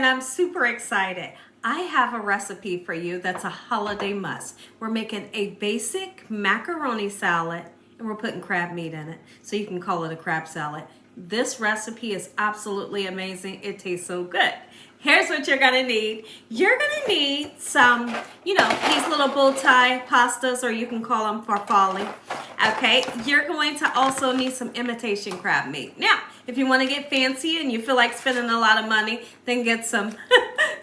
I'm super excited. I have a recipe for you that's a holiday must. We're making a basic macaroni salad and we're putting crab meat in it. So you can call it a crab salad. This recipe is absolutely amazing. It tastes so good. Here's what you're gonna need. You're gonna need some, these little bow tie pastas, or you can call them farfalle. Okay, you're going to also need some imitation crab meat. Now, if you want to get fancy and you feel like spending a lot of money, then get some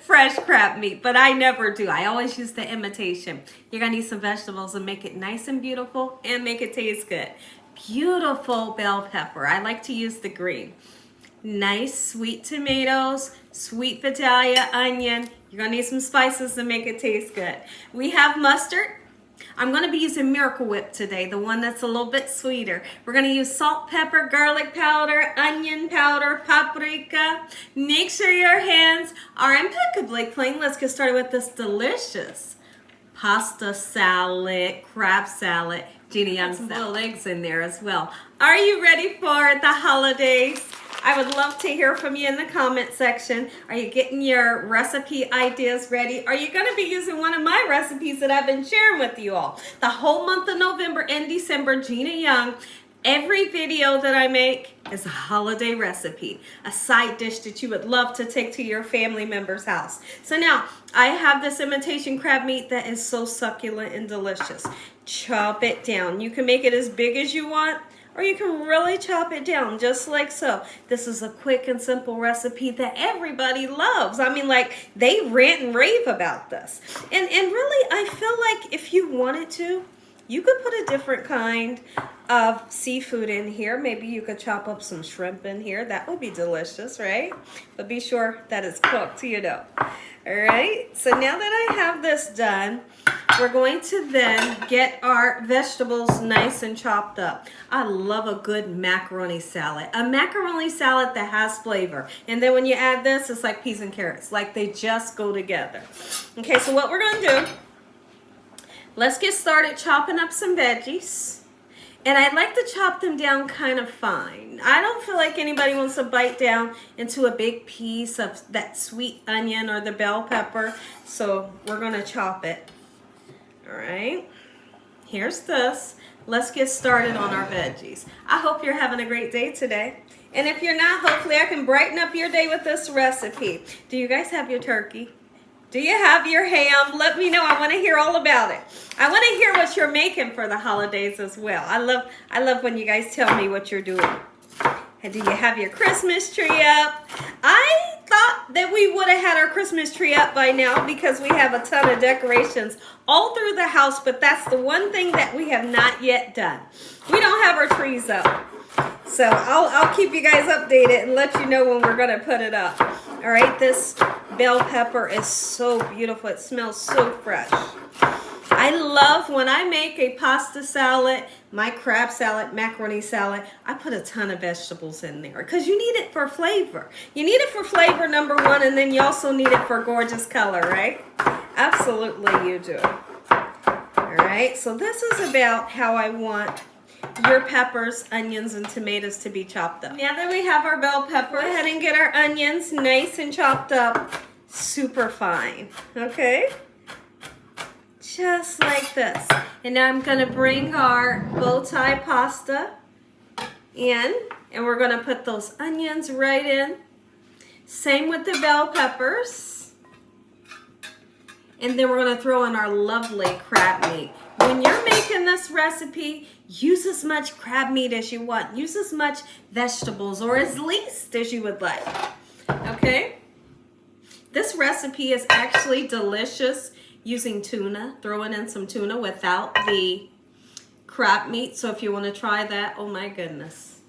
fresh crab meat. But I never do. I always use the imitation. You're gonna need some vegetables and make it nice and beautiful and make it taste good. Beautiful bell pepper. I like to use the green. Nice sweet tomatoes, sweet Vidalia onion. You're gonna need some spices to make it taste good. We have mustard. I'm gonna be using Miracle Whip today, the one that's a little bit sweeter. We're gonna use salt, pepper, garlic powder, onion powder, paprika. Make sure your hands are impeccably clean. Let's get started with this delicious pasta salad, crab salad. Gina Young's little eggs in there as well. Are you ready for the holidays? I would love to hear from you in the comment section. Are you getting your recipe ideas ready? Are you going to be using one of my recipes that I've been sharing with you all? The whole month of November and December, Gina Young, every video that I make is a holiday recipe, a side dish that you would love to take to your family member's house. So now, I have this imitation crab meat that is so succulent and delicious. Chop it down. You can make it as big as you want, or you can really chop it down just like so. This is a quick and simple recipe that everybody loves. I mean, like, they rant and rave about this. And really, I feel like if you wanted to, you could put a different kind of seafood in here. Maybe you could chop up some shrimp in here. That would be delicious, right? But be sure that it's cooked, All right, so now that I have this done, we're going to then get our vegetables nice and chopped up. I love a good macaroni salad. A macaroni salad that has flavor. And then when you add this, it's like peas and carrots. Like they just go together. Okay, so what we're going to do, let's get started chopping up some veggies. And I like to chop them down kind of fine. I don't feel like anybody wants to bite down into a big piece of that sweet onion or the bell pepper. So we're going to chop it. All right, here's this. Let's get started on our veggies. I hope you're having a great day today. And if you're not, hopefully I can brighten up your day with this recipe. Do you guys have your turkey? Do you have your ham? Let me know. I want to hear all about it. I want to hear what you're making for the holidays as well. I love when you guys tell me what you're doing. And do you have your Christmas tree up? I thought that we would have had our Christmas tree up by now because we have a ton of decorations all through the house, but that's the one thing that we have not yet done. We don't have our trees up. So I'll keep you guys updated and let you know when we're going to put it up. All right, this bell pepper is so beautiful. It smells so fresh. I love when I make a pasta salad, my crab salad, macaroni salad, I put a ton of vegetables in there because you need it for flavor. You need it for flavor, number one, and then you also need it for gorgeous color, right? Absolutely you do. All right, so this is about how I want your peppers, onions, and tomatoes to be chopped up. Now that we have our bell pepper, go ahead and get our onions nice and chopped up super fine, okay? Just like this. And now I'm gonna bring our bow tie pasta in, and we're gonna put those onions right in. Same with the bell peppers. And then we're gonna throw in our lovely crab meat. When you're making this recipe, use as much crab meat as you want. Use as much vegetables or as least as you would like, okay? This recipe is actually delicious using tuna, throwing in some tuna without the crab meat. So if you want to try that, oh my goodness.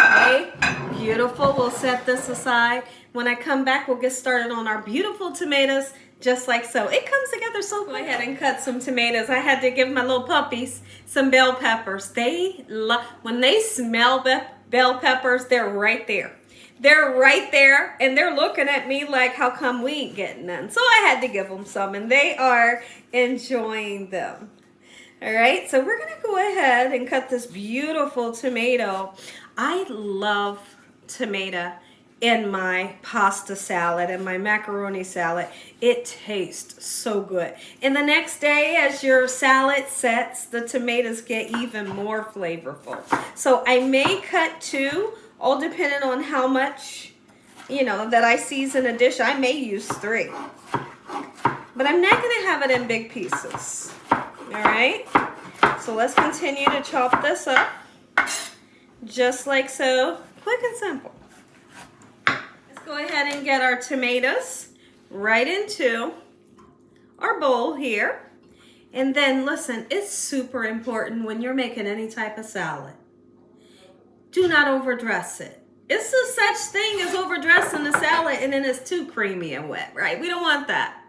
Okay, beautiful. We'll set this aside. When I come back, we'll get started on our beautiful tomatoes, just like so. It comes together so good. Go ahead and cut some tomatoes. I had to give my little puppies some bell peppers. They love, when they smell bell peppers, they're right there. They're right there, and they're looking at me like, how come we ain't getting none? So I had to give them some, and they are enjoying them. All right, so we're gonna go ahead and cut this beautiful tomato. I love tomato in my pasta salad and my macaroni salad. It tastes so good. And the next day, as your salad sets, the tomatoes get even more flavorful. So I may cut 2, all depending on how much, you know, that I season a dish. I may use 3. But I'm not going to have it in big pieces. All right? So let's continue to chop this up. Just like so. Quick and simple. Let's go ahead and get our tomatoes right into our bowl here. And then listen, it's super important when you're making any type of salad. Do not overdress it. It's no such thing as overdressing the salad and then it's too creamy and wet, right? We don't want that,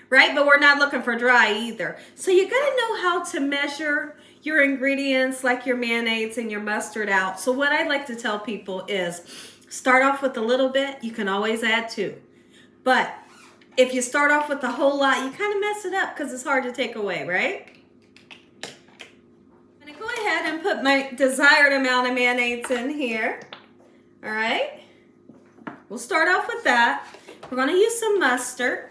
right? But we're not looking for dry either. So you gotta know how to measure your ingredients like your mayonnaise and your mustard out. So what I like to tell people is start off with a little bit. You can always add 2. But if you start off with a whole lot, you kind of mess it up because it's hard to take away, right? I'm going to go ahead and put my desired amount of mayonnaise in here. All right. We'll start off with that. We're going to use some mustard.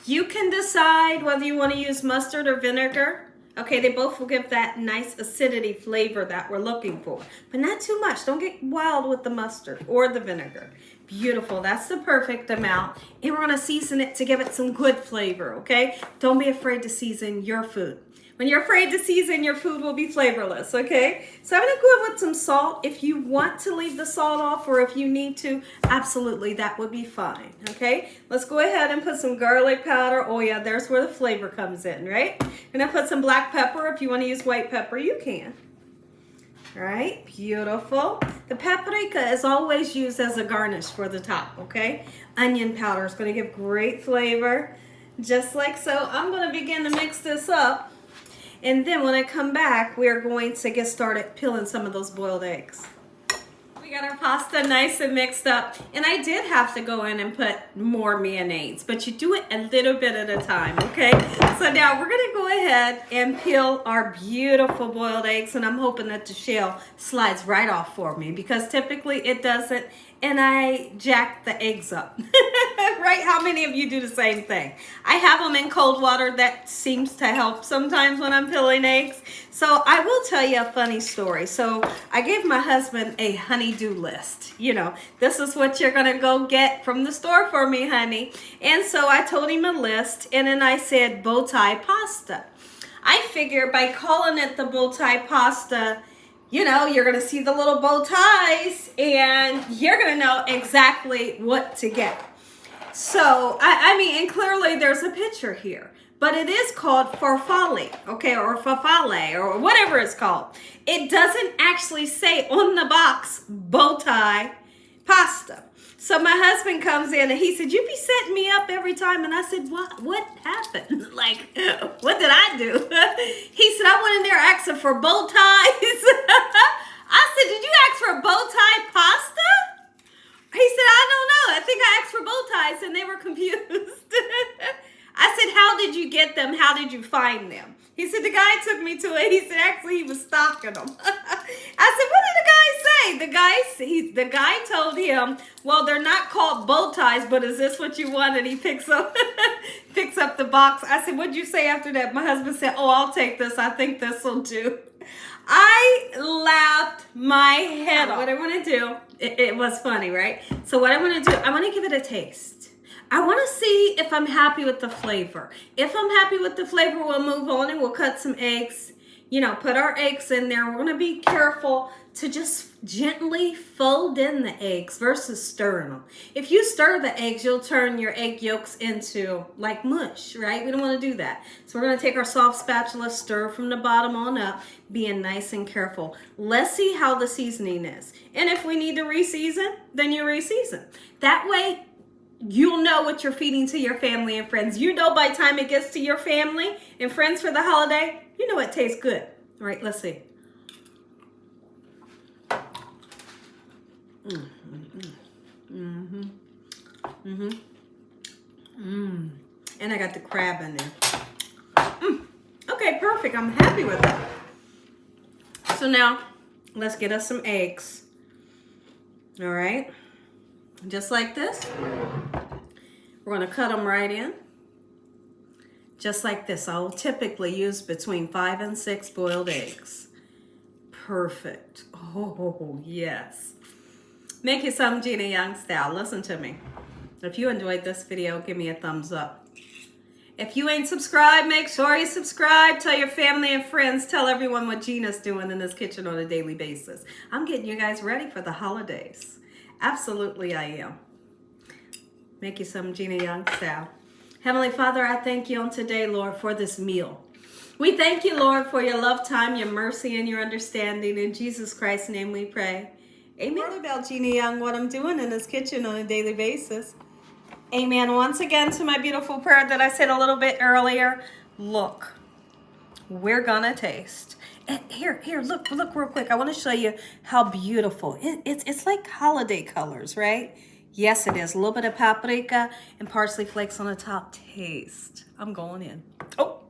You can decide whether you want to use mustard or vinegar. Okay, they both will give that nice acidity flavor that we're looking for. But not too much. Don't get wild with the mustard or the vinegar. Beautiful. That's the perfect amount. And we're going to season it to give it some good flavor, okay? Don't be afraid to season your food. When you're afraid to season, your food will be flavorless, okay? So I'm going to go in with some salt. If you want to leave the salt off or if you need to, absolutely, that would be fine, okay? Let's go ahead and put some garlic powder. Oh, yeah, there's where the flavor comes in, right? And then put some black pepper. If you want to use white pepper, you can. All right, beautiful. The paprika is always used as a garnish for the top, okay? Onion powder is going to give great flavor, just like so. I'm going to begin to mix this up. And then when I come back, we're going to get started peeling some of those boiled eggs. We got our pasta nice and mixed up. And I did have to go in and put more mayonnaise, but you do it a little bit at a time, okay? So now we're gonna go ahead and peel our beautiful boiled eggs, and I'm hoping that the shell slides right off for me because typically it doesn't, and I jack the eggs up. Right? How many of you do the same thing? I have them in cold water. That seems to help sometimes when I'm peeling eggs. So I will tell you a funny story. So I gave my husband a honey-do list. You know, this is what you're going to go get from the store for me, honey. And so I told him a list, and then I said bow tie pasta. I figure by calling it the bow tie pasta, you know, you're going to see the little bow ties and you're going to know exactly what to get. So, I mean, and clearly there's a picture here, but it is called farfalle, okay, or farfalle, or whatever it's called. It doesn't actually say on the box bow tie pasta. So my husband comes in and he said, "You be setting me up every time." And I said, what happened? Like, what did I do? He said, "I went in there asking for bow ties." I said, "Did you ask for bow tie pasta?" He said, "I don't know. I think I asked for bow ties," and they were confused. I said, "How did you get them? How did you find them?" He said, "The guy took me to it." He said, "Actually, he was stocking them." I said, "What did the guy say?" The guy told him, "Well, they're not called bow ties, but is this what you want?" And he picks up the box. I said, "What'd you say after that?" My husband said, "Oh, I'll take this. I think this will do." I laughed my head off. What I want to do, it was funny, right? So what I want to do, I want to give it a taste. I want to see if I'm happy with the flavor. If I'm happy with the flavor, we'll move on and we'll cut some eggs. You know, put our eggs in there. We're going to be careful to just gently fold in the eggs versus stirring them. If you stir the eggs, you'll turn your egg yolks into like mush, right? We don't want to do that. So we're going to take our soft spatula, stir from the bottom on up, being nice and careful. Let's see how the seasoning is. And if we need to re-season, then you re-season. That way, you'll know what you're feeding to your family and friends. You know by the time it gets to your family and friends for the holiday, you know it tastes good. All right, let's see. And I got the crab in there. Okay, perfect. I'm happy with that. So now, let's get us some eggs. All right. Just like this. We're going to cut them right in. Just like this. I'll typically use between 5 and 6 boiled eggs. Perfect. Oh, yes. Make you some Gina Young style. Listen to me. If you enjoyed this video, give me a thumbs up. If you ain't subscribed, make sure you subscribe. Tell your family and friends. Tell everyone what Gina's doing in this kitchen on a daily basis. I'm getting you guys ready for the holidays. Absolutely I am. Make you some Gina Young style. Heavenly Father, I thank you on today, Lord, for this meal. We thank you, Lord, for your love time, your mercy, and your understanding. In Jesus Christ's name we pray. Amen. About Gina Young, what I'm doing in this kitchen on a daily basis. Amen. Once again to my beautiful prayer that I said a little bit earlier. Look, we're gonna taste. And here, look real quick. I want to show you how beautiful. It's like holiday colors, right? Yes, it is. A little bit of paprika and parsley flakes on the top. Taste. I'm going in. Oh.